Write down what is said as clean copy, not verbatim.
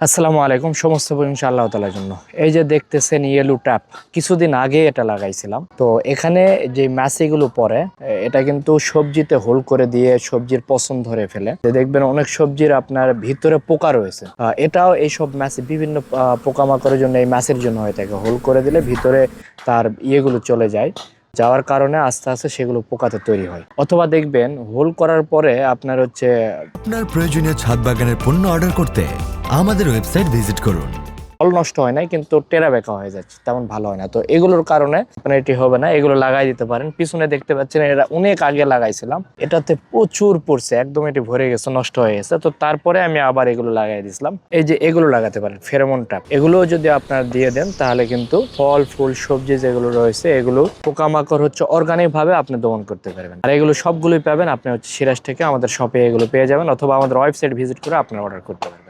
আসসালামু আলাইকুম। সমস্ত প্রশংসা আল্লাহ তাআলার জন্য। এই যে দেখতেছেন ইয়েলো ট্যাপ, কিছুদিন আগে এটা লাগাইছিলাম। তো এখানে যে মাছিগুলো পড়ে, এটা কিন্তু সবজিতে হোল করে দিয়ে সবজির পচন ধরে ফেলে। দেখবেন অনেক সবজির আপনার ভিতরে পোকা রয়েছে। এটাও এইসব মাছি বিভিন্ন পোকামাকড়ের জন্য, এই মাছির জন্য হয়ে থাকে। হোল করে দিলে ভিতরে তার ইয়েগুলো চলে যায়, যাওয়ার কারণে আস্তে আস্তে সেগুলো পোকাতে তৈরি হয়। অথবা দেখবেন হোল করার পরে আপনার আপনার প্রয়োজনীয় ছাদ বাগানের পণ্য অর্ডার করতে আমাদের ওয়েবসাইট ভিজিট করুন। ফল নষ্ট হয় না, কিন্তু টেরা বেঁকা হয়ে যাচ্ছে, তেমন ভালো হয় না। তো এগুলোর কারণে আপনার এটি হবে না। এগুলো লাগাই দিতে পারেন। পিছনে দেখতে পাচ্ছেন, এটা অনেক আগে লাগাইছিলাম, এটাতে প্রচুর পড়ছে, একদম এটি ভরে গেছে, নষ্ট হয়ে গেছে। তো তারপরে আমি আবার এগুলো লাগাই দিয়েছিলাম। এই যে এগুলো লাগাতে পারেন, ফেরোমন ট্র্যাপ। এগুলো যদি আপনার দিয়ে দেন, তাহলে কিন্তু ফল ফুল সবজি যেগুলো রয়েছে, এগুলো পোকামাকড় অর্গানিক ভাবে আপনি দমন করতে পারবেন। আর এগুলো সবগুলোই পাবেন আপনি সিরাজ থেকে। আমাদের শপে এগুলো পেয়ে যাবেন, অথবা আমাদের ওয়েবসাইট ভিজিট করে আপনার অর্ডার করতে পারবেন।